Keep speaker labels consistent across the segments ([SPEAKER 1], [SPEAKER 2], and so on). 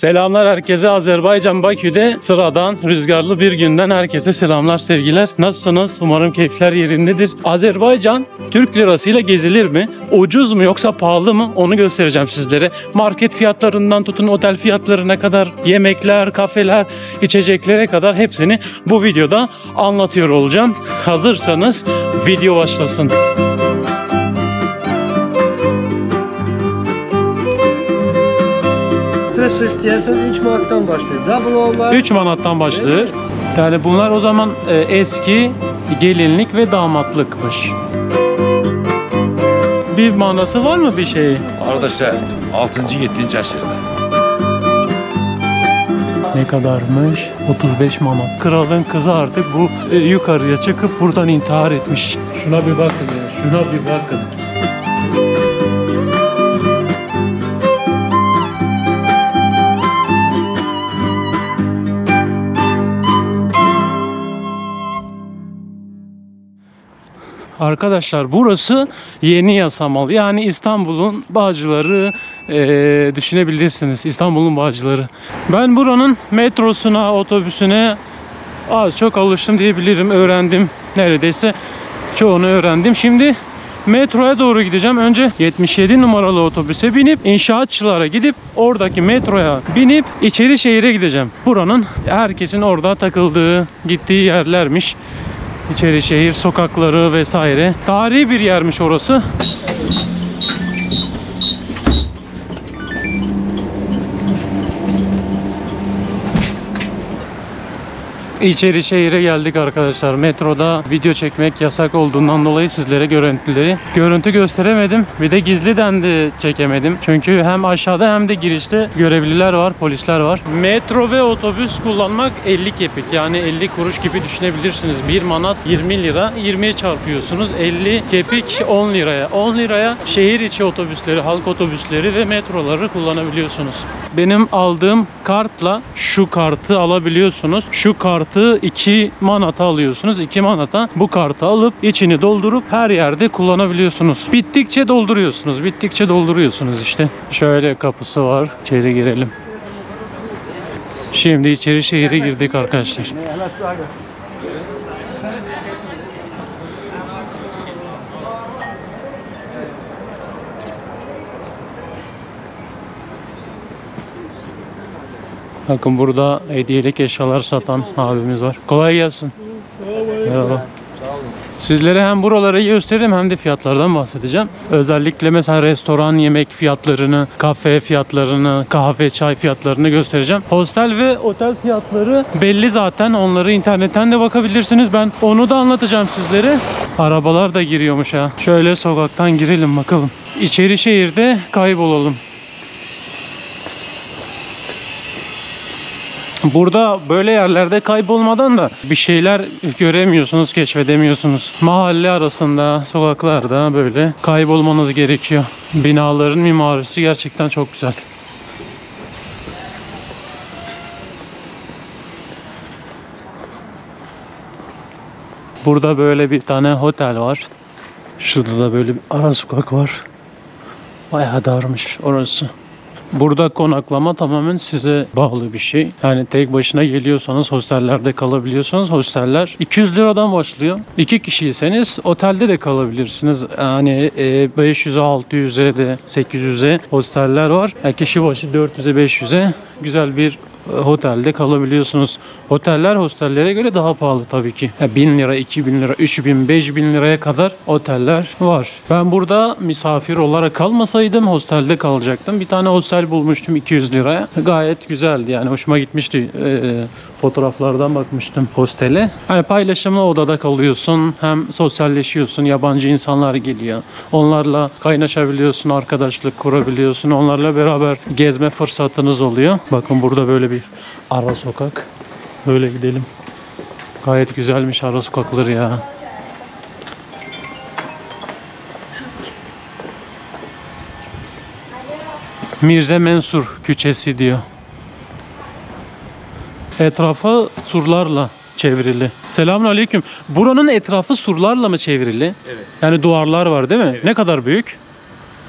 [SPEAKER 1] Selamlar herkese. Azerbaycan Bakü'de sıradan rüzgarlı bir günden herkese selamlar, sevgiler. Nasılsınız? Umarım keyifler yerindedir. Azerbaycan Türk lirasıyla gezilir mi? Ucuz mu yoksa pahalı mı? Onu göstereceğim sizlere. Market fiyatlarından tutun otel fiyatlarına kadar, yemekler, kafeler, içeceklere kadar hepsini bu videoda anlatıyor olacağım. Hazırsanız video başlasın.
[SPEAKER 2] Espresso istersen 3 manattan başlıyor. Double olar
[SPEAKER 1] 3 manattan başlıyor. Yani bunlar o zaman eski gelinlik ve damatlıkmış. Bir manası var mı bir şeyi?
[SPEAKER 3] Arkadaşlar 6. 7. asırda.
[SPEAKER 1] Ne kadarmış? 35 manat. Kralın kızı artık bu yukarıya çıkıp buradan intihar etmiş. Şuna bir bakın ya. Şuna bir bakın. Arkadaşlar burası Yeni Yasamal. Yani İstanbul'un Bağcıları düşünebilirsiniz. İstanbul'un Bağcıları. Ben buranın metrosuna, otobüsüne az çok alıştım diyebilirim. Öğrendim. Neredeyse çoğunu öğrendim. Şimdi metroya doğru gideceğim. Önce 77 numaralı otobüse binip İnşaatçılara gidip oradaki metroya binip içeri şehire gideceğim. Buranın herkesin orada takıldığı, gittiği yerlermiş. İçeri şehir sokakları vesaire. Tarihi bir yermiş orası. İçeri şehire geldik arkadaşlar. Metroda video çekmek yasak olduğundan dolayı sizlere görüntü gösteremedim. Bir de gizliden de çekemedim. Çünkü hem aşağıda hem de girişte görevliler var, polisler var. Metro ve otobüs kullanmak 50 kepik. Yani 50 kuruş gibi düşünebilirsiniz. 1 manat 20 lira. 20'ye çarpıyorsunuz. 50 kepik 10 liraya. 10 liraya şehir içi otobüsleri, halk otobüsleri ve metroları kullanabiliyorsunuz. Benim aldığım kartla şu kartı alabiliyorsunuz. Şu kartı 2 manata alıyorsunuz. 2 manata bu kartı alıp içini doldurup her yerde kullanabiliyorsunuz. Bittikçe dolduruyorsunuz. Bittikçe dolduruyorsunuz işte. Şöyle kapısı var. İçeri girelim. Şimdi içeri şehire girdik arkadaşlar. Bakın burada hediyelik eşyalar satan abimiz var. Kolay gelsin. Merhaba. Sizlere hem buraları göstereyim hem de fiyatlardan bahsedeceğim. Özellikle mesela restoran yemek fiyatlarını, kafe fiyatlarını, kahve çay fiyatlarını göstereceğim. Hostel ve otel fiyatları belli zaten. Onları internetten de bakabilirsiniz. Ben onu da anlatacağım sizlere. Arabalar da giriyormuş ha. Şöyle sokaktan girelim bakalım. İçeri şehirde kaybolalım. Burada böyle yerlerde kaybolmadan da bir şeyler göremiyorsunuz, keşfedemiyorsunuz. Mahalle arasında, sokaklarda böyle kaybolmanız gerekiyor. Binaların mimarisi gerçekten çok güzel. Burada böyle bir tane otel var. Şurada da böyle bir ara sokak var. Bayağı darmış orası. Burada konaklama tamamen size bağlı bir şey. Yani tek başına geliyorsanız hostellerde kalabiliyorsanız hosteller 200 liradan başlıyor. 2 kişiyseniz otelde de kalabilirsiniz. Yani 500'e, 600'e de 800'e hosteller var. Yani kişi başı 400'e, 500'e güzel bir otelde kalabiliyorsunuz. Oteller hostellere göre daha pahalı tabii ki. 1000 lira, 2000 lira, 3000, 5000 liraya kadar oteller var. Ben burada misafir olarak kalmasaydım hostelde kalacaktım. Bir tane hostel bulmuştum 200 liraya. Gayet güzeldi yani hoşuma gitmişti. Fotoğraflardan bakmıştım hostele. Hani paylaşımlı odada kalıyorsun. Hem sosyalleşiyorsun. Yabancı insanlar geliyor. Onlarla kaynaşabiliyorsun. Arkadaşlık kurabiliyorsun. Onlarla beraber gezme fırsatınız oluyor. Bakın burada böyle bir ara sokak. Böyle gidelim. Gayet güzelmiş ara sokakları ya. Mirze Mensur küçesi diyor. Etrafı surlarla çevrili. Selamünaleyküm. Buranın etrafı surlarla mı çevrili?
[SPEAKER 3] Evet.
[SPEAKER 1] Yani duvarlar var değil mi?
[SPEAKER 3] Evet.
[SPEAKER 1] Ne kadar büyük?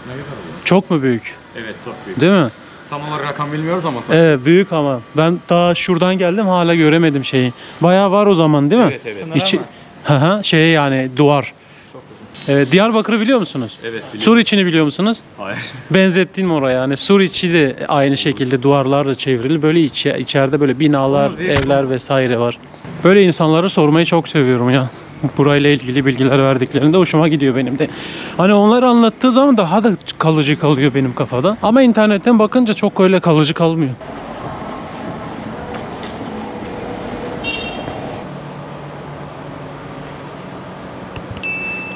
[SPEAKER 3] Ne kadar büyük?
[SPEAKER 1] Çok mu büyük?
[SPEAKER 3] Evet, çok büyük.
[SPEAKER 1] Değil mi?
[SPEAKER 4] Tam olarak rakam bilmiyoruz ama.
[SPEAKER 1] Evet, büyük ama. Ben daha şuradan geldim, hala göremedim şeyi. Bayağı var o zaman değil mi?
[SPEAKER 4] Evet, evet.
[SPEAKER 1] İçi...
[SPEAKER 4] Sınır
[SPEAKER 1] Hı hı, şey yani duvar.
[SPEAKER 4] Çok uzun.
[SPEAKER 1] Evet, Diyarbakır'ı biliyor musunuz?
[SPEAKER 4] Evet, biliyorum.
[SPEAKER 1] Suriçi'ni biliyor musunuz?
[SPEAKER 4] Hayır.
[SPEAKER 1] Benzettin mi oraya? Yani Suriçi de aynı şekilde duvarlarla çevrili. Böyle içeride böyle binalar,
[SPEAKER 4] Ama büyük
[SPEAKER 1] evler vesaire var. Böyle insanları sormayı çok seviyorum ya. Burayla ilgili bilgiler verdiklerinde hoşuma gidiyor benim de. Hani onlar anlattığı zaman daha da kalıcı kalıyor benim kafada. Ama internetten bakınca çok öyle kalıcı kalmıyor.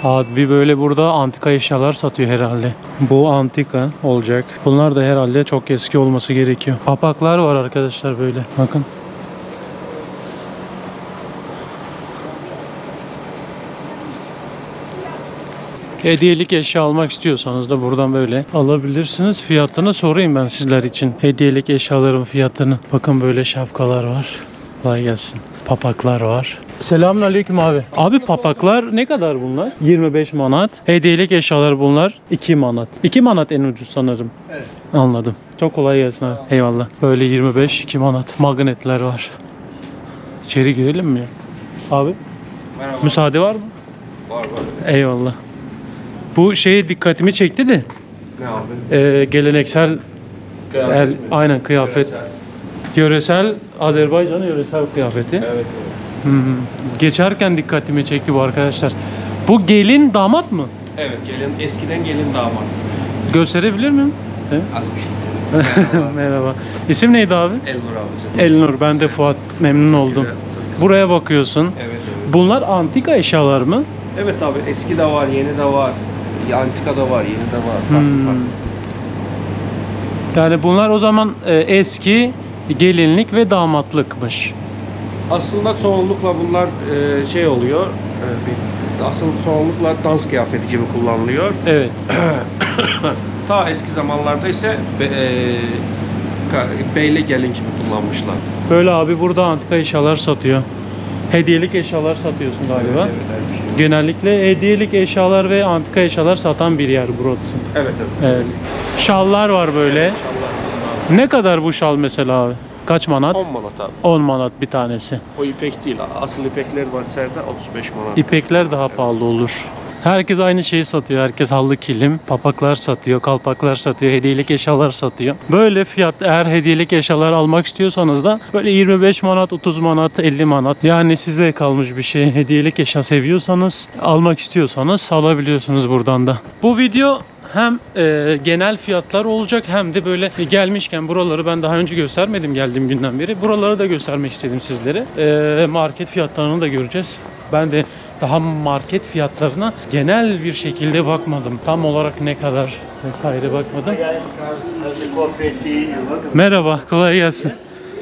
[SPEAKER 1] Abi böyle burada antika eşyalar satıyor herhalde. Bu antika olacak. Bunlar da herhalde çok eski olması gerekiyor. Papaklar var arkadaşlar böyle. Bakın. Hediyelik eşya almak istiyorsanız da buradan böyle alabilirsiniz. Fiyatını sorayım ben sizler için. Hediyelik eşyaların fiyatını. Bakın böyle şapkalar var. Kolay gelsin. Papaklar var. Selamünaleyküm abi. Abi papaklar ne kadar bunlar? 25 manat. Hediyelik eşyalar bunlar 2 manat. 2 manat en ucuz sanırım.
[SPEAKER 2] Evet.
[SPEAKER 1] Anladım. Çok kolay gelsin abi. Eyvallah. Böyle 25 2 manat. Magnetler var. İçeri girelim mi? Abi
[SPEAKER 4] Merhaba.
[SPEAKER 1] müsaade var mı?
[SPEAKER 4] Var var.
[SPEAKER 1] Eyvallah. Bu şey dikkatimi çekti de
[SPEAKER 4] Ne abi?
[SPEAKER 1] geleneksel aynen kıyafet. Yöresel Azerbaycan yöresel kıyafeti.
[SPEAKER 4] Evet.
[SPEAKER 1] Geçerken dikkatimi çekti bu arkadaşlar. Bu gelin damat mı?
[SPEAKER 4] Evet, eskiden gelin damat.
[SPEAKER 1] Gösterebilir miyim? He?
[SPEAKER 4] Az bir şey. Merhaba.
[SPEAKER 1] Merhaba. İsim neydi abi?
[SPEAKER 4] Elnur abicim.
[SPEAKER 1] Elnur. Ben de Fuat. Memnun oldum.
[SPEAKER 4] Güzel, çok güzel.
[SPEAKER 1] Buraya bakıyorsun.
[SPEAKER 4] Evet, evet.
[SPEAKER 1] Bunlar antika eşyalar mı?
[SPEAKER 4] Evet abi, eski de var, yeni de var. Antika da var, yeni de var. Farklı farklı.
[SPEAKER 1] Yani bunlar o zaman eski gelinlik ve damatlıkmış.
[SPEAKER 4] Aslında çoğunlukla bunlar şey oluyor. Asıl çoğunlukla dans kıyafeti gibi kullanılıyor.
[SPEAKER 1] Evet.
[SPEAKER 4] Ta eski zamanlarda ise beyle gelin gibi kullanmışlar.
[SPEAKER 1] Böyle abi burada antika eşyalar satıyor. Hediyelik eşyalar satıyorsun galiba.
[SPEAKER 4] Evet, evet, evet.
[SPEAKER 1] Genellikle hediyelik eşyalar ve antika eşyalar satan bir yer burası.
[SPEAKER 4] Evet, evet.
[SPEAKER 1] Evet. Şallar var böyle.
[SPEAKER 4] İnşallah bizim abi.
[SPEAKER 1] Ne kadar bu şal mesela abi? Kaç manat?
[SPEAKER 4] 10 manat abi.
[SPEAKER 1] 10 manat bir tanesi.
[SPEAKER 4] O ipek değil. Asıl ipekler var içeride 35 manat.
[SPEAKER 1] İpekler daha pahalı olur. Herkes aynı şeyi satıyor. Herkes halı kilim, papaklar satıyor, kalpaklar satıyor, hediyelik eşyalar satıyor. Böyle fiyat, eğer hediyelik eşyalar almak istiyorsanız da böyle 25 manat, 30 manat, 50 manat. Yani size kalmış bir şey. Hediyelik eşya seviyorsanız, almak istiyorsanız alabiliyorsunuz buradan da. Bu video hem genel fiyatlar olacak hem de böyle gelmişken buraları ben daha önce göstermedim geldiğim günden beri. Buraları da göstermek istedim sizlere. Market fiyatlarını da göreceğiz. Ben de daha market fiyatlarına genel bir şekilde bakmadım. Tam olarak ne kadar vesaire bakmadım. Merhaba, kolay gelsin.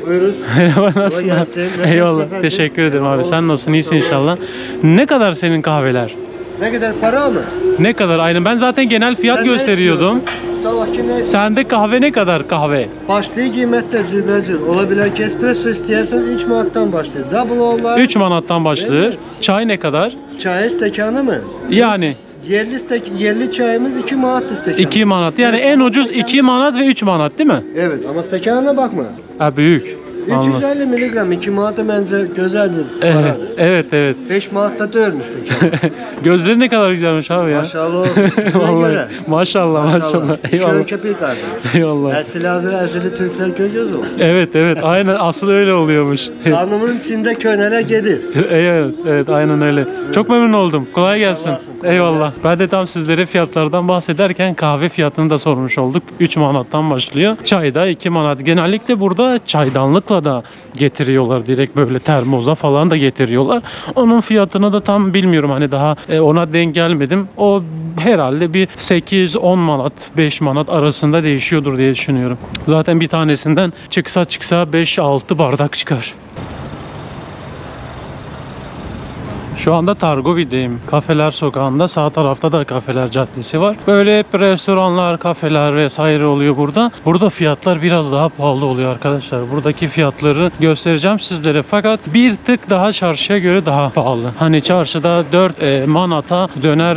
[SPEAKER 2] Buyuruz.
[SPEAKER 1] Merhaba, nasılsın?
[SPEAKER 2] Kolay gelsin. Nasılsın
[SPEAKER 1] Eyvallah,
[SPEAKER 2] efendim?
[SPEAKER 1] teşekkür ederim abi. Sen nasılsın? İyisin
[SPEAKER 2] Sağ olasın.
[SPEAKER 1] inşallah. Ne kadar senin kahveler?
[SPEAKER 2] Ne kadar para mı?
[SPEAKER 1] Ne kadar? Aynen. Ben zaten genel fiyat
[SPEAKER 2] Sen ne
[SPEAKER 1] gösteriyordum.
[SPEAKER 2] istiyorsun? Tamam ki ne?
[SPEAKER 1] Sende kahve ne kadar kahve?
[SPEAKER 2] Başlığı qiymətdə cürbəcür. Ola bilər ki, espresso istəyərsən 3 manatdan başlayır. Double olar.
[SPEAKER 1] 3 manattan başlıyor.
[SPEAKER 2] Evet.
[SPEAKER 1] Çay ne kadar?
[SPEAKER 2] Çay stəkanı mı?
[SPEAKER 1] Yani
[SPEAKER 2] Yerli çayımız 2 manat stəkanı.
[SPEAKER 1] 2 manat. Yani en ucuz 2 manat ve 3 manat değil mi?
[SPEAKER 2] Evet, ama stəkanına bakma.
[SPEAKER 1] Ha, büyük. Anladım.
[SPEAKER 2] 350 miligram 2 manata məncə gözəl bir
[SPEAKER 1] Evet,
[SPEAKER 2] paradır.
[SPEAKER 1] evet, evet.
[SPEAKER 2] 5 manatda döyülmüş stəkan.
[SPEAKER 1] Gözleri ne kadar güzelmiş abi ya.
[SPEAKER 2] Maşallah olsun. Sizə
[SPEAKER 1] Vallahi.
[SPEAKER 2] görə.
[SPEAKER 1] Maşallah, maşallah. Eyvallah.
[SPEAKER 2] Köyke bir kardeş.
[SPEAKER 1] Eyvallah.
[SPEAKER 2] Əsli hazır əzili Türkler göz olur.
[SPEAKER 1] Evet, evet. Aynen asıl öyle oluyormuş.
[SPEAKER 2] Kanımın içinde köneler gelir.
[SPEAKER 1] Evet, evet, aynen öyle. Çok memnun oldum. Kolay gelsin.
[SPEAKER 2] olsun, kolay
[SPEAKER 1] Eyvallah.
[SPEAKER 2] gelsin.
[SPEAKER 1] Ben de tam sizlere fiyatlardan bahsederken kahve fiyatını da sormuş olduk. 3 manattan başlıyor. Çay da 2 manat. Genellikle burada çaydanlıkla da getiriyorlar. Direkt böyle termoza falan da getiriyorlar. Onun fiyatını da tam bilmiyorum. Hani daha ona denk gelmedim. O herhalde bir 8-10 manat, 5 manat arasında değişiyordur diye düşünüyorum. Zaten bir tanesinden çıksa 5-6 bardak çıkar. Şu anda Targovi'deyim. Kafeler sokağında, sağ tarafta da Kafeler Caddesi var. Böyle hep restoranlar, kafeler vesaire oluyor burada. Burada fiyatlar biraz daha pahalı oluyor arkadaşlar. Buradaki fiyatları göstereceğim sizlere. Fakat bir tık daha çarşıya göre daha pahalı. Hani çarşıda 4 manata döner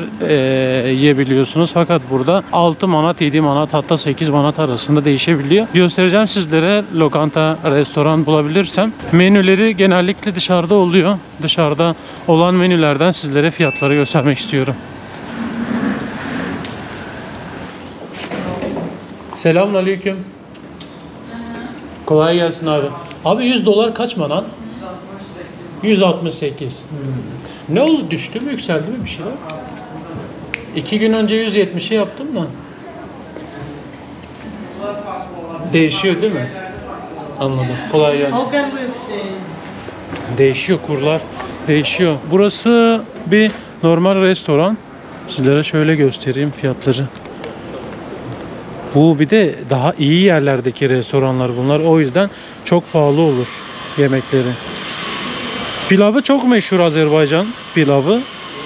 [SPEAKER 1] yiyebiliyorsunuz. Fakat burada 6 manat, 7 manat, hatta 8 manat arasında değişebiliyor. Göstereceğim sizlere lokanta, restoran bulabilirsem. Menüleri genellikle dışarıda oluyor. Dışarıda olan menülerden sizlere fiyatları göstermek istiyorum. Selamünaleyküm. Kolay gelsin abi. Abi 100 dolar kaç manat? 168. Ne oldu? Düştü mü, yükseldi mi bir şeyler? 2 gün önce 170'i yaptım da. Değişiyor değil mi? Anladım. Kolay gelsin. Değişiyor, kurlar değişiyor. Burası bir normal restoran. Sizlere şöyle göstereyim fiyatları. Bu bir de daha iyi yerlerdeki restoranlar bunlar. O yüzden çok pahalı olur yemekleri. Pilavı çok meşhur, Azerbaycan pilavı.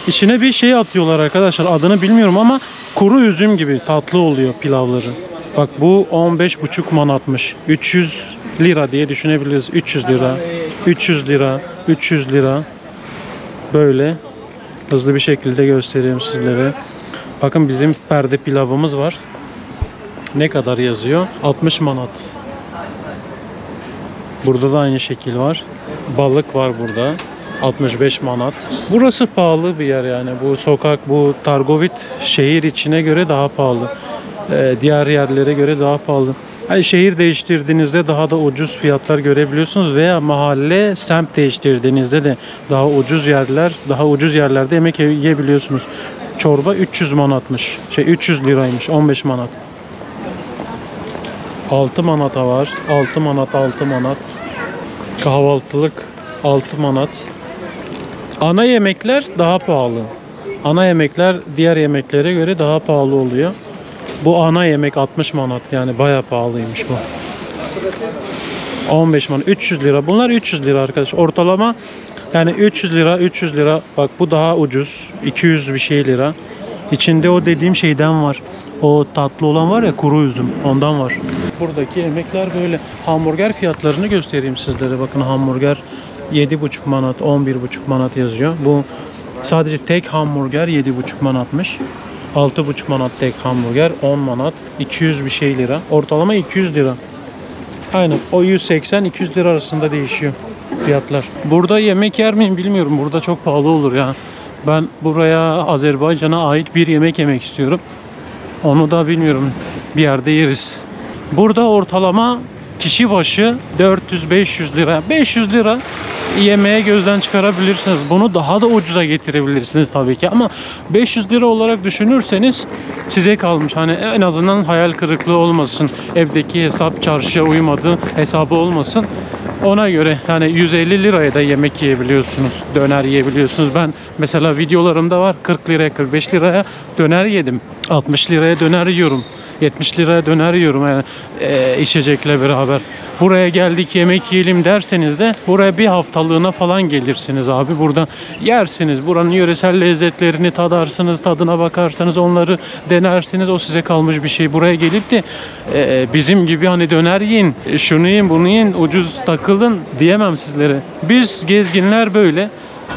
[SPEAKER 1] İçine bir şey atıyorlar arkadaşlar. Adını bilmiyorum ama kuru üzüm gibi tatlı oluyor pilavları. Bak bu 15,5 manatmış. 300 lira diye düşünebiliriz. 300 lira, 300 lira, 300 lira. Böyle hızlı bir şekilde göstereyim sizlere. Bakın bizim perde pilavımız var. Ne kadar yazıyor? 60 manat. Burada da aynı şekil var. Balık var burada. 65 manat. Burası pahalı bir yer yani. Bu sokak, bu Targovit şehir içine göre daha pahalı. Diğer yerlere göre daha pahalı. Yani şehir değiştirdiğinizde daha da ucuz fiyatlar görebiliyorsunuz veya mahalle, semt değiştirdiğinizde de daha ucuz yerler, daha ucuz yerlerde yemek yiyebiliyorsunuz. Çorba 300 manatmış. 300 liraymış. 15 manat. 6 manata var. 6 manat, 6 manat. Kahvaltılık 6 manat. Ana yemekler daha pahalı. Ana yemekler diğer yemeklere göre daha pahalı oluyor. Bu ana yemek 60 manat, yani bayağı pahalıymış bu. 15 manat, 300 lira. Bunlar 300 lira arkadaş. Ortalama yani 300 lira, 300 lira. Bak bu daha ucuz. 200 bir şey lira. İçinde o dediğim şeyden var. O tatlı olan var ya, kuru üzüm. Ondan var. Buradaki yemekler böyle. Hamburger fiyatlarını göstereyim sizlere. Bakın hamburger 7,5 manat, 11,5 manat yazıyor. Bu sadece tek hamburger 7,5 manatmış. 6,5 manat tek hamburger, 10 manat, 200 bir şey lira. Ortalama 200 lira. Aynen. O 180-200 lira arasında değişiyor fiyatlar. Burada yemek yer miyim bilmiyorum. Burada çok pahalı olur ya. Ben buraya, Azerbaycan'a ait bir yemek yemek istiyorum. Onu da bilmiyorum. Bir yerde yeriz. Burada ortalama kişi başı 400-500 lira. 500 lira yemeğe gözden çıkarabilirsiniz. Bunu daha da ucuza getirebilirsiniz tabii ki. Ama 500 lira olarak düşünürseniz size kalmış. Hani en azından hayal kırıklığı olmasın. Evdeki hesap çarşıya uymadı hesabı olmasın. Ona göre yani 150 liraya da yemek yiyebiliyorsunuz. Döner yiyebiliyorsunuz. Ben mesela videolarımda var. 40 liraya, 45 liraya döner yedim. 60 liraya döner yiyorum. 70 liraya döner yiyorum yani, içecekle beraber. Buraya geldik yemek yiyelim derseniz de buraya bir haftalığına falan gelirsiniz abi. Burada yersiniz. Buranın yöresel lezzetlerini tadarsınız. Tadına bakarsanız onları denersiniz. O size kalmış bir şey. Buraya gelip de bizim gibi hani döner yiyin, şunu yiyin, bunu yiyin, ucuz takılın diyemem sizlere. Biz gezginler böyle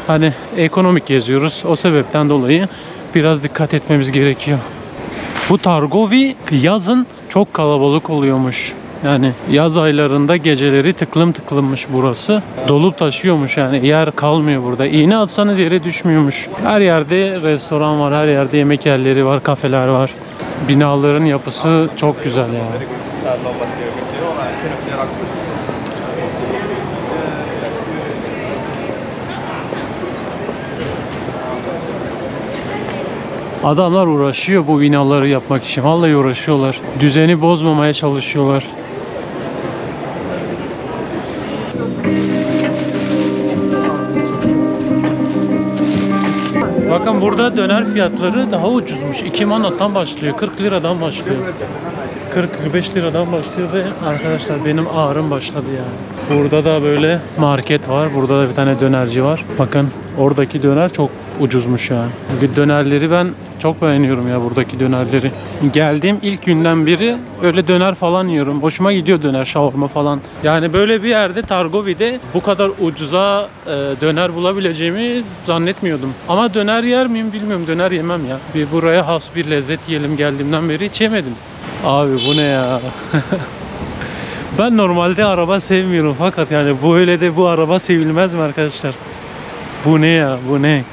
[SPEAKER 1] hani ekonomik geziyoruz. O sebepten dolayı biraz dikkat etmemiz gerekiyor. Bu Targovi yazın çok kalabalık oluyormuş. Yani yaz aylarında geceleri tıklım tıklımmış burası. Dolup taşıyormuş yani, yer kalmıyor burada. İğne atsanız yere düşmüyormuş. Her yerde restoran var, her yerde yemek yerleri var, kafeler var. Binaların yapısı çok güzel yani. Adamlar uğraşıyor bu binaları yapmak için. Vallahi uğraşıyorlar. Düzeni bozmamaya çalışıyorlar. Bakın burada döner fiyatları daha ucuzmuş. 2 manattan başlıyor. 40 liradan başlıyor. 40-45 liradan başlıyor ve arkadaşlar benim ağrım başladı yani. Burada da böyle market var. Burada da bir tane dönerci var. Bakın oradaki döner çok ucuzmuş yani. Dönerleri ben çok beğeniyorum ya, buradaki dönerleri. Geldiğim ilk günden beri öyle döner falan yiyorum. Hoşuma gidiyor döner, şavurma falan. Yani böyle bir yerde, Targovi'de bu kadar ucuza döner bulabileceğimi zannetmiyordum. Ama döner yer miyim bilmiyorum. Döner yemem ya. Bir buraya has bir lezzet yiyelim, geldiğimden beri hiç yemedim. Abi bu ne ya? Ben normalde araba sevmiyorum fakat yani böyle de bu araba sevilmez mi arkadaşlar? Bu ne ya? Bu ne?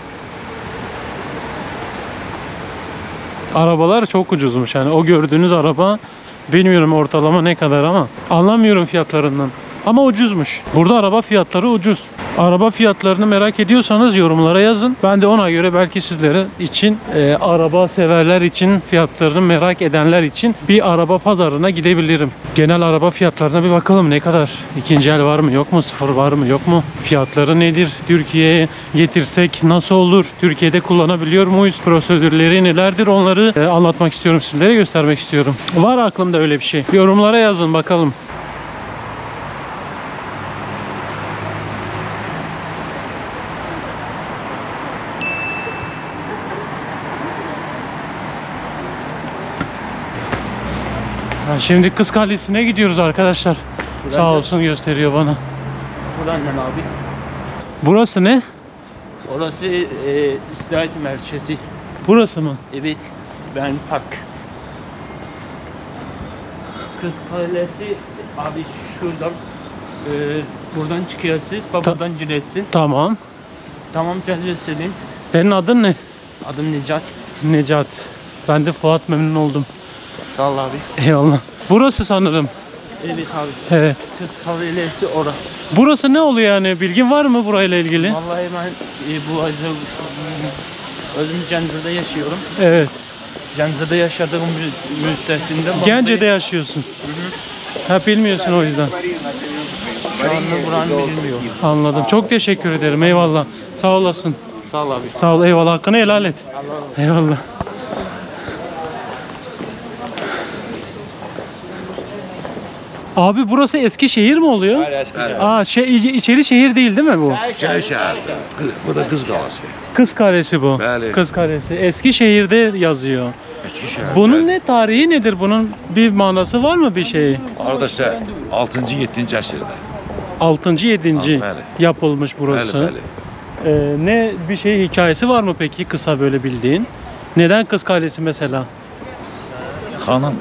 [SPEAKER 1] Arabalar çok ucuzmuş yani. O gördüğünüz araba bilmiyorum ortalama ne kadar ama anlamıyorum fiyatlarından. Ama ucuzmuş. Burada araba fiyatları ucuz. Araba fiyatlarını merak ediyorsanız yorumlara yazın. Ben de ona göre belki sizlere için, araba severler için, fiyatlarını merak edenler için bir araba pazarına gidebilirim. Genel araba fiyatlarına bir bakalım, ne kadar? İkinci el var mı yok mu? Sıfır var mı yok mu? Fiyatları nedir? Türkiye'ye getirsek nasıl olur? Türkiye'de kullanabiliyor muyuz? Prosedürleri nelerdir? Onları anlatmak istiyorum sizlere, göstermek istiyorum. Var aklımda öyle bir şey. Yorumlara yazın bakalım. Şimdi Kız Kalesi'ne gidiyoruz arkadaşlar. Sağ olsun gösteriyor bana.
[SPEAKER 5] Buradan ne abi?
[SPEAKER 1] Burası ne?
[SPEAKER 5] Orası istirahat merkezi.
[SPEAKER 1] Burası mı?
[SPEAKER 5] Evet. Ben park. Kız Kalesi abi şuradan buradan çıkıyorsunuz. Buradan girersin.
[SPEAKER 1] Tamam.
[SPEAKER 5] Tamam geleceğiz senin.
[SPEAKER 1] Senin adın ne?
[SPEAKER 5] Adım Necat.
[SPEAKER 1] Necat. Ben de Fuat, memnun oldum.
[SPEAKER 5] Sağ ol abi.
[SPEAKER 1] Eyvallah. Burası sanırım.
[SPEAKER 5] Evet abi.
[SPEAKER 1] Evet.
[SPEAKER 5] Kız Kalesi orası.
[SPEAKER 1] Burası ne oluyor yani? Bilgin var mı burayla ilgili?
[SPEAKER 5] Vallahi ben bu acı özüm Cende'de yaşıyorum.
[SPEAKER 1] Evet.
[SPEAKER 5] Cende'de yaşadığım müddetinde
[SPEAKER 1] Gence'de yaşıyorsun. Ha, bilmiyorsun o yüzden.
[SPEAKER 5] şu anda buranı bilmiyorum.
[SPEAKER 1] Anladım. Çok teşekkür ederim. Eyvallah. Sağ olasın.
[SPEAKER 5] Sağ ol abi.
[SPEAKER 1] Sağ ol. Eyvallah. Hakkını helal et. Eyvallah. Abi burası Eskişehir mi oluyor?
[SPEAKER 3] Evet.
[SPEAKER 1] Aa, içeri şehir değil mi bu?
[SPEAKER 3] İçeri şehirde. Bu da Kız Kalası.
[SPEAKER 1] Kız Kalesi bu.
[SPEAKER 3] Bəli.
[SPEAKER 1] Kız Kalesi. Eskişehir'de yazıyor.
[SPEAKER 3] Eskişehir.
[SPEAKER 1] Bunun ne tarihi nedir? Bunun bir manası var mı bir şey?
[SPEAKER 3] Hardasa 6-cı 7-ci əsrdə.
[SPEAKER 1] 6. 7.
[SPEAKER 3] Bəli.
[SPEAKER 1] yapılmış burası.
[SPEAKER 3] Bəli, bəli.
[SPEAKER 1] Ne bir şey hikayesi var mı peki kısa böyle bildiğin? Neden Kız Kalesi mesela?
[SPEAKER 3] Xanın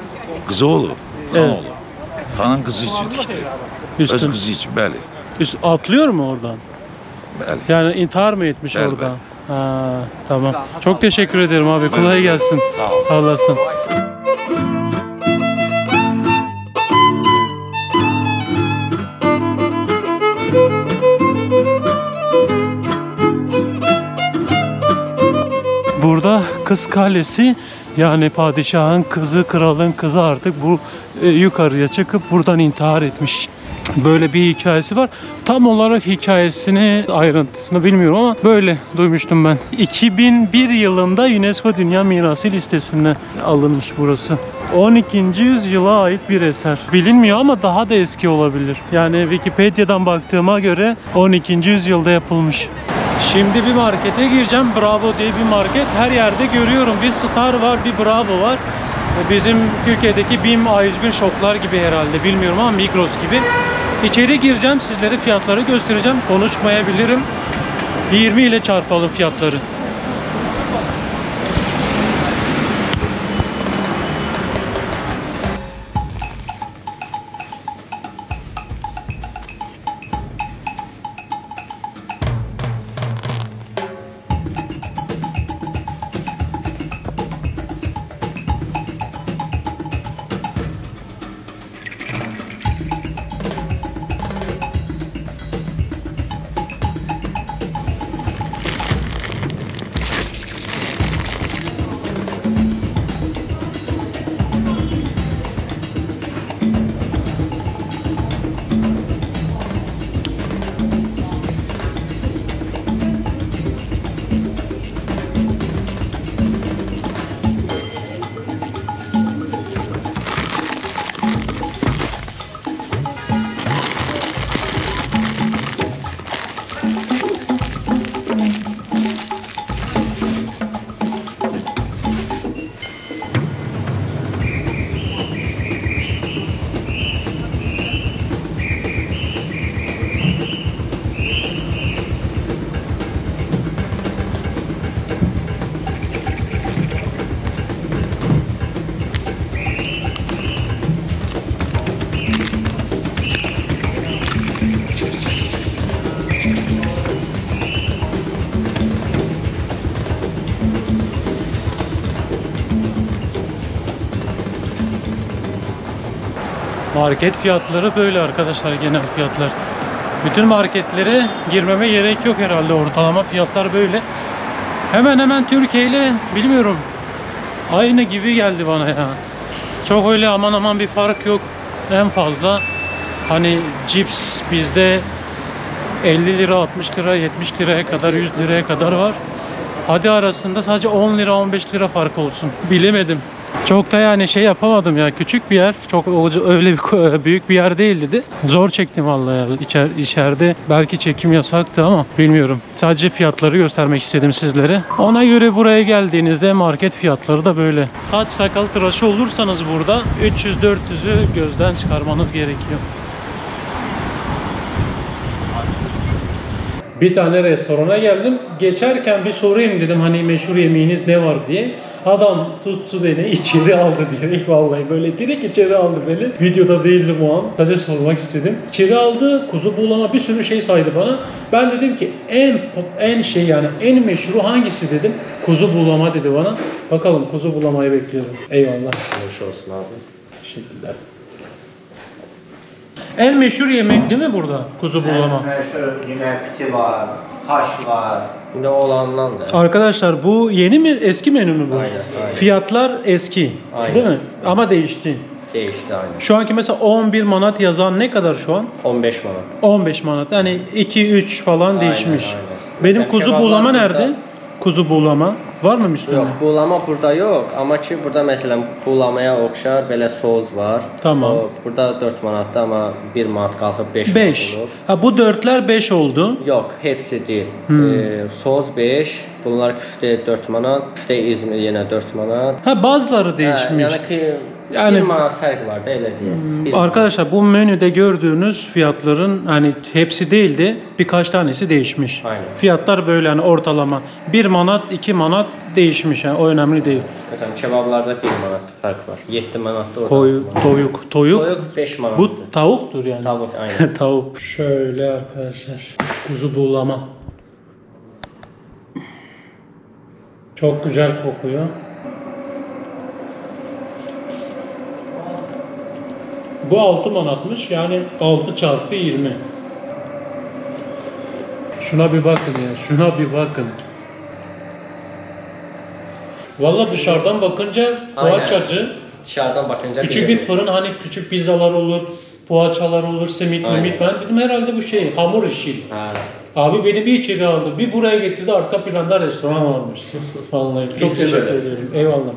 [SPEAKER 3] qızı olub, xan
[SPEAKER 1] Evet.
[SPEAKER 3] olub. Xanın qızı üçün tikdi. Öz
[SPEAKER 1] Üstün,
[SPEAKER 3] qızı üçün, bəli.
[SPEAKER 1] atlıyor mu oradan?
[SPEAKER 3] Bəli.
[SPEAKER 1] Yani intihar mı etmiş
[SPEAKER 3] Evet,
[SPEAKER 1] orada? Ha, tamam. Çok teşekkür ederim abi. Kolay gelsin.
[SPEAKER 3] Sağ ol.
[SPEAKER 1] Sağ olasın. Burada Kız Kalesi, yani padişahın kızı, kralın kızı artık bu yukarıya çıkıp buradan intihar etmiş. Böyle bir hikayesi var. Tam olarak hikayesini, ayrıntısını bilmiyorum ama böyle duymuştum ben. 2001 yılında UNESCO Dünya Mirası listesine alınmış burası. 12. yüzyıla ait bir eser. Bilinmiyor ama daha da eski olabilir. Yani Wikipedia'dan baktığıma göre 12. yüzyılda yapılmış. Şimdi bir markete gireceğim. Bravo diye bir market. Her yerde görüyorum. Bir Star var, bir Bravo var. Bizim Türkiye'deki BİM, A101 Şoklar gibi herhalde. Bilmiyorum ama Migros gibi. İçeri gireceğim. Sizlere fiyatları göstereceğim. Konuşmayabilirim. 20 ile çarpalım fiyatları. Market fiyatları böyle arkadaşlar, genel fiyatlar. Bütün marketlere girmeme gerek yok herhalde, ortalama fiyatlar böyle. Hemen hemen Türkiye ile bilmiyorum aynı gibi geldi bana ya. Çok öyle aman aman bir fark yok. En fazla hani cips bizde 50 lira, 60 lira, 70 liraya kadar, 100 liraya kadar var. Hadi arasında sadece 10 lira, 15 lira fark olsun. Bilemedim. Çok da yani şey yapamadım ya, küçük bir yer. Çok öyle bir büyük bir yer değildi de. Zor çektim vallahi ya. İçeride belki çekim yasaktı ama bilmiyorum. Sadece fiyatları göstermek istedim sizlere. Ona göre buraya geldiğinizde market fiyatları da böyle. Saç sakal tıraşı olursanız burada 300-400'ü gözden çıkarmanız gerekiyor. Bir tane restorana geldim. Geçerken bir sorayım dedim, hani meşhur yemeğiniz ne var diye. Adam tuttu beni içeri aldı direkt, vallahi böyle direkt içeri aldı beni. Videoda değildim o an. Sadece sormak istedim. İçeri aldı, kuzu buğulama, bir sürü şey saydı bana. Ben dedim ki en şey yani en meşhuru hangisi dedim. Kuzu buğulama dedi bana. Bakalım, kuzu buğulamayı bekliyorum. Eyvallah.
[SPEAKER 4] Hoş olsun abi.
[SPEAKER 1] Teşekkürler. En meşhur yemek değil mi burada? Kuzu buğulama.
[SPEAKER 2] Meşhur yine piti var, kaş var.
[SPEAKER 4] Ne olandan da.
[SPEAKER 1] Arkadaşlar bu yeni mi, eski menü mü bu?
[SPEAKER 4] Aynen.
[SPEAKER 1] Fiyatlar eski.
[SPEAKER 4] Aynen.
[SPEAKER 1] Değil mi? Ama değişti.
[SPEAKER 4] Değişti aynı.
[SPEAKER 1] Şu anki mesela 11 manat yazan ne kadar şu an?
[SPEAKER 4] 15 manat.
[SPEAKER 1] 15 manat. Yani 2-3 falan değişmiş.
[SPEAKER 4] Aynen.
[SPEAKER 1] Benim
[SPEAKER 4] Mesela
[SPEAKER 1] kuzu
[SPEAKER 4] kebaplar
[SPEAKER 1] buğulama
[SPEAKER 4] burada-
[SPEAKER 1] nerede? Kuzu buğulama var mı Müslüman?
[SPEAKER 6] Yox, buğulama burada yox, amma ki burada məsələn buğulamaya oxşar belə soz var.
[SPEAKER 1] Tamam.
[SPEAKER 6] O, burada 4 manatda amma 1 manat qalxıb 5
[SPEAKER 1] 5.
[SPEAKER 6] manat olur.
[SPEAKER 1] Ha, bu dörtler 5 oldu.
[SPEAKER 6] Yox, hepsi deyil. Soz 5, bunlar küftə 4 manat, küftə İzmir yenə 4 manat.
[SPEAKER 1] Ha, bazıları değişmiş.
[SPEAKER 6] Yəni ki
[SPEAKER 1] Yani-
[SPEAKER 6] 1 manat fərq var da elə deyək. Bir
[SPEAKER 1] Arkadaşlar bu menüde gördüğünüz fiyatların hani hepsi değildi, birkaç tanesi değişmiş.
[SPEAKER 6] Aynen.
[SPEAKER 1] Fiyatlar böyle yani ortalama 1 manat 2 manat değişmiş, yani o önemli değil.
[SPEAKER 6] Məsələn kebablarda 1 manat fərq var. 7 manatda orada.
[SPEAKER 1] Toyuk.
[SPEAKER 6] Toyuq 5 manat.
[SPEAKER 1] Bu tavuktur yani.
[SPEAKER 6] Tavuk aynen.
[SPEAKER 1] Tavuk. Şöyle arkadaşlar. Kuzu buğulama. Çok güzel kokuyor. Bu 6 manatmış, yani 6 çarpı 20. Şuna bir bakın ya, şuna bir bakın. Valla dışarıdan bakınca poğaçacı,
[SPEAKER 6] Dışarıdan bakınca
[SPEAKER 1] küçük bir fırın, hani küçük pizzalar olur, poğaçalar olur, simit,
[SPEAKER 6] Aynen.
[SPEAKER 1] mimit. Ben dedim herhalde bu şey, hamur işi.
[SPEAKER 6] Ha.
[SPEAKER 1] Abi beni bir içeri aldı, bir buraya getirdi, arka planda restoran varmış. Vallahi çok
[SPEAKER 6] Biz de
[SPEAKER 1] teşekkür
[SPEAKER 6] böyle.
[SPEAKER 1] ederim. Eyvallah.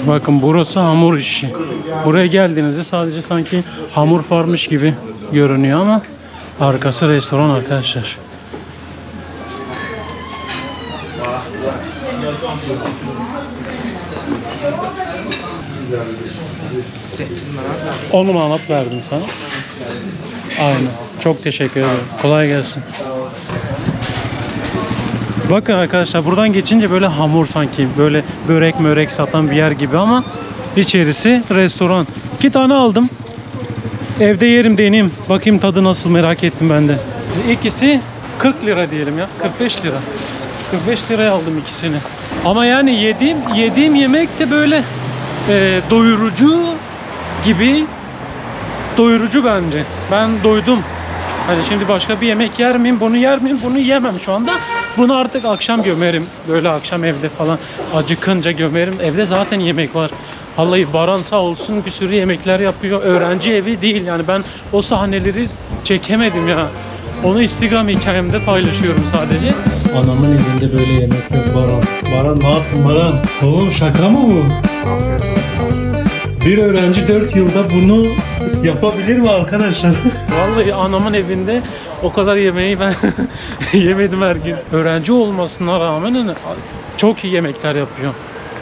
[SPEAKER 1] Bakın burası hamur işi. Buraya geldiğinizde sadece sanki hamur varmış gibi görünüyor ama arkası restoran arkadaşlar. Onu manat verdim sana. Aynen. Çok teşekkür ederim. Kolay gelsin. Bakın arkadaşlar, buradan geçince böyle hamur, sanki böyle börek mörek satan bir yer gibi ama içerisi restoran. 2 tane aldım. Evde yerim, deneyeyim. Bakayım tadı nasıl, merak ettim ben de. İkisi 40 lira diyelim ya. 45 lira. 45 liraya aldım ikisini. Ama yani yediğim yemek de böyle doyurucu gibi. Doyurucu bence. Ben doydum. Hani şimdi başka bir yemek yer miyim? Bunu yer miyim? Bunu yemem şu anda. Bunu artık akşam gömerim. Böyle akşam evde falan acıkınca gömerim. Evde zaten yemek var. Vallahi Baran sağ olsun bir sürü yemekler yapıyor. Öğrenci evi değil yani, ben o sahneleri çekemedim ya. Onu Instagram hikayemde paylaşıyorum sadece. Anamın evinde böyle yemek yok Baran. Baran ne yaptın Baran? Oğlum şaka mı bu? Bir öğrenci 4 yılda bunu Yapabilir mi arkadaşlar? Vallahi anamın evinde o kadar yemeği ben yemedim her gün. Öğrenci olmasına rağmen hani çok iyi yemekler yapıyor.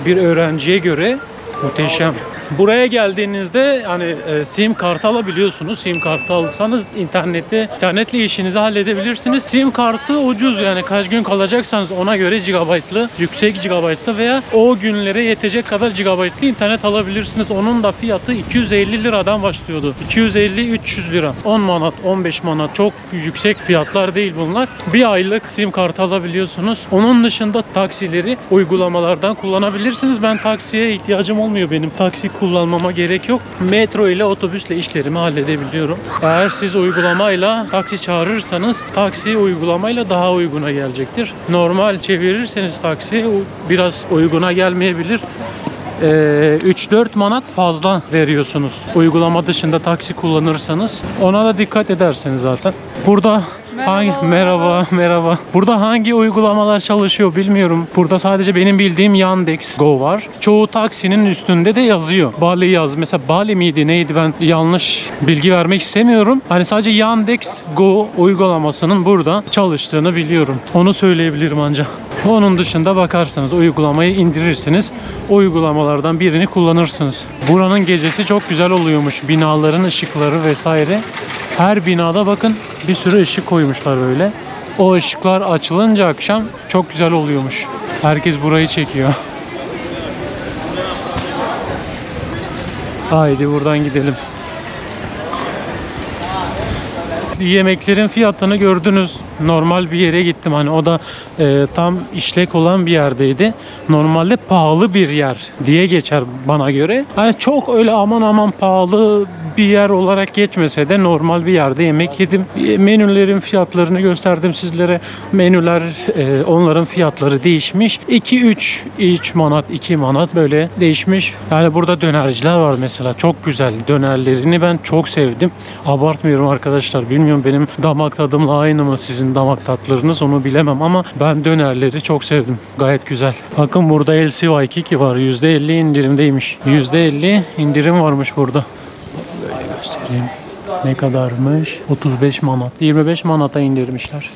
[SPEAKER 1] Bir öğrenciye göre muhteşem. Buraya geldiğinizde hani sim kartı alabiliyorsunuz. Sim kartı alırsanız internetle işinizi halledebilirsiniz. Sim kartı ucuz, yani kaç gün kalacaksanız ona göre gigabaytlı, yüksek gigabaytlı veya o günlere yetecek kadar gigabaytlı internet alabilirsiniz. Onun da fiyatı 250 liradan başlıyordu. 250-300 lira. 10 manat, 15 manat. Çok yüksek fiyatlar değil bunlar. Bir aylık sim kartı alabiliyorsunuz. Onun dışında taksileri uygulamalardan kullanabilirsiniz. Ben taksiye ihtiyacım olmuyor benim. Taksi kullanmama gerek yok. Metro ile otobüsle işlerimi halledebiliyorum. Eğer siz uygulamayla taksi çağırırsanız taksi uygulamayla daha uyguna gelecektir. Normal çevirirseniz taksi biraz uyguna gelmeyebilir. 3-4 manat fazla veriyorsunuz. Uygulama dışında taksi kullanırsanız. Ona da dikkat ederseniz zaten. Burada merhaba. Burada hangi uygulamalar çalışıyor bilmiyorum. Burada sadece benim bildiğim Yandex Go var. Çoğu taksinin üstünde de yazıyor. Bali yaz. Mesela Bali miydi neydi, ben yanlış bilgi vermek istemiyorum. Hani sadece Yandex Go uygulamasının burada çalıştığını biliyorum. Onu söyleyebilirim ancak. Onun dışında bakarsanız uygulamayı indirirsiniz. Uygulamalardan birini kullanırsınız. Buranın gecesi çok güzel oluyormuş. Binaların ışıkları vesaire. Her binada bakın bir sürü ışık koymuşlar böyle. O ışıklar açılınca akşam çok güzel oluyormuş. Herkes burayı çekiyor. Haydi buradan gidelim. Yemeklerin fiyatını gördünüz. Normal bir yere gittim. Hani o da tam işlek olan bir yerdeydi. Normalde pahalı bir yer diye geçer bana göre. Hani çok öyle aman pahalı bir yer olarak geçmese de normal bir yerde yemek yedim. Menülerin fiyatlarını gösterdim sizlere. Menüler onların fiyatları değişmiş. 2-3 manat, 2 manat böyle değişmiş. Yani burada dönerciler var mesela. Çok güzel. Dönerlerini ben çok sevdim. Abartmıyorum arkadaşlar. Bilmiyorum benim damak tadımla aynı mı sizin damak tatlarınız, onu bilemem ama ben dönerleri çok sevdim. Gayet güzel. Bakın burada LC Waikiki var. %50 indirimdeymiş. %50 indirim varmış burada. Böyle göstereyim. Ne kadarmış? 35 manat. 25 manata indirmişler.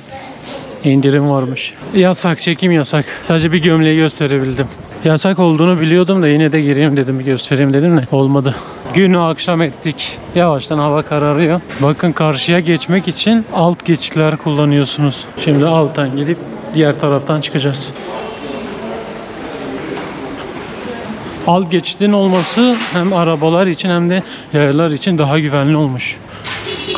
[SPEAKER 1] İndirim varmış. Yasak, çekim yasak. Sadece bir gömleği gösterebildim. Yasak olduğunu biliyordum da yine de gireyim dedim, bir göstereyim dedim de olmadı. Günü akşam ettik. Yavaştan hava kararıyor. Bakın karşıya geçmek için alt geçitler kullanıyorsunuz. Şimdi alttan gidip diğer taraftan çıkacağız. Alt geçidin olması hem arabalar için hem de yayalar için daha güvenli olmuş.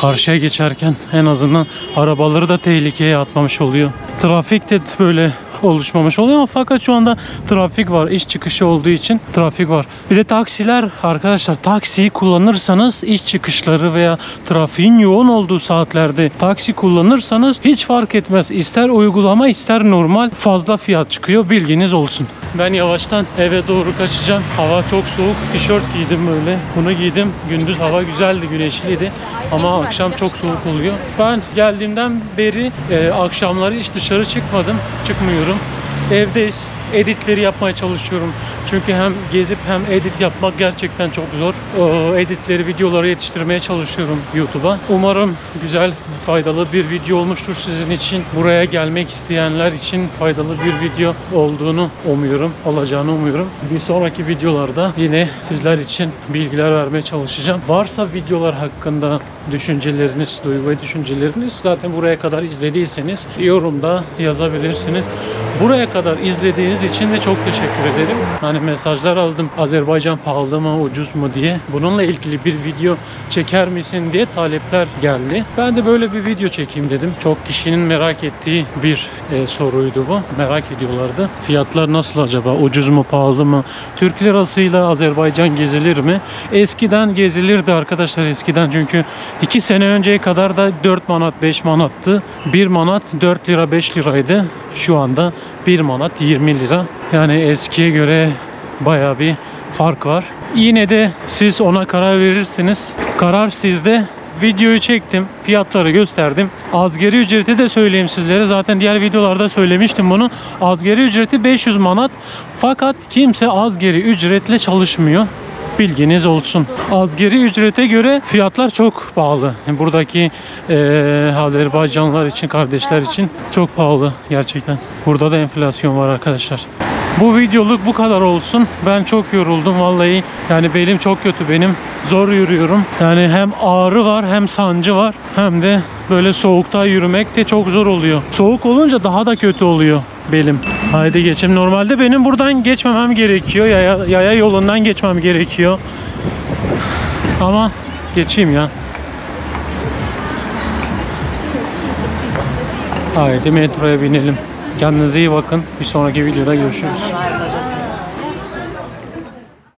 [SPEAKER 1] Karşıya geçerken en azından arabaları da tehlikeye atmamış oluyor. Trafik de böyle oluşmamış oluyor ama fakat şu anda trafik var. İş çıkışı olduğu için trafik var. Bir de taksiler arkadaşlar, taksiyi kullanırsanız iş çıkışları veya trafiğin yoğun olduğu saatlerde taksi kullanırsanız hiç fark etmez. İster uygulama ister normal fazla fiyat çıkıyor. Bilginiz olsun. Ben yavaştan eve doğru kaçacağım. Hava çok soğuk. Tişört giydim böyle. Bunu giydim. Gündüz hava güzeldi, güneşliydi. Ama akşam çok soğuk oluyor. Ben geldiğimden beri akşamları hiç dışarı çıkmıyorum. Evdeyiz. Editleri yapmaya çalışıyorum. Çünkü hem gezip hem edit yapmak gerçekten çok zor. O editleri, videoları yetiştirmeye çalışıyorum YouTube'a. Umarım güzel, faydalı bir video olmuştur sizin için. Buraya gelmek isteyenler için faydalı bir video olduğunu umuyorum. Olacağını umuyorum. Bir sonraki videolarda yine sizler için bilgiler vermeye çalışacağım. Varsa videolar hakkında düşünceleriniz, duygu ve düşünceleriniz zaten buraya kadar izlediyseniz yorumda yazabilirsiniz. Buraya kadar izlediğiniz için de çok teşekkür ederim. Hani mesajlar aldım. Azerbaycan pahalı mı, ucuz mu diye. Bununla ilgili bir video çeker misin diye talepler geldi. Ben de böyle bir video çekeyim dedim. Çok kişinin merak ettiği bir soruydu bu. Merak ediyorlardı. Fiyatlar nasıl acaba? Ucuz mu, pahalı mı? Türk lirasıyla Azerbaycan gezilir mi? Eskiden gezilirdi arkadaşlar, eskiden. Çünkü 2 sene önceye kadar da 4 manat 5 manattı. 1 manat 4 lira 5 liraydı. Şu anda 1 manat 20 lira. Yani eskiye göre bayağı bir fark var. Yine de siz ona karar verirsiniz. Karar sizde. Videoyu çektim. Fiyatları gösterdim. Asgari ücreti de söyleyeyim sizlere. Zaten diğer videolarda söylemiştim bunu. Asgari ücreti 500 manat. Fakat kimse asgari ücretle çalışmıyor. Bilginiz olsun. Asgari ücrete göre fiyatlar çok pahalı. Buradaki Azerbaycanlılar için, kardeşler için çok pahalı gerçekten. Burada da enflasyon var arkadaşlar. Bu videoluk bu kadar olsun. Ben çok yoruldum vallahi. Yani belim çok kötü benim. Zor yürüyorum. Yani hem ağrı var hem sancı var. Hem de böyle soğukta yürümek de çok zor oluyor. Soğuk olunca daha da kötü oluyor belim. Haydi geçelim. Normalde benim buradan geçmemem gerekiyor. Yaya yolundan geçmem gerekiyor. Ama geçeyim ya. Haydi metroya binelim. Kendinize iyi bakın. Bir sonraki videoda görüşürüz.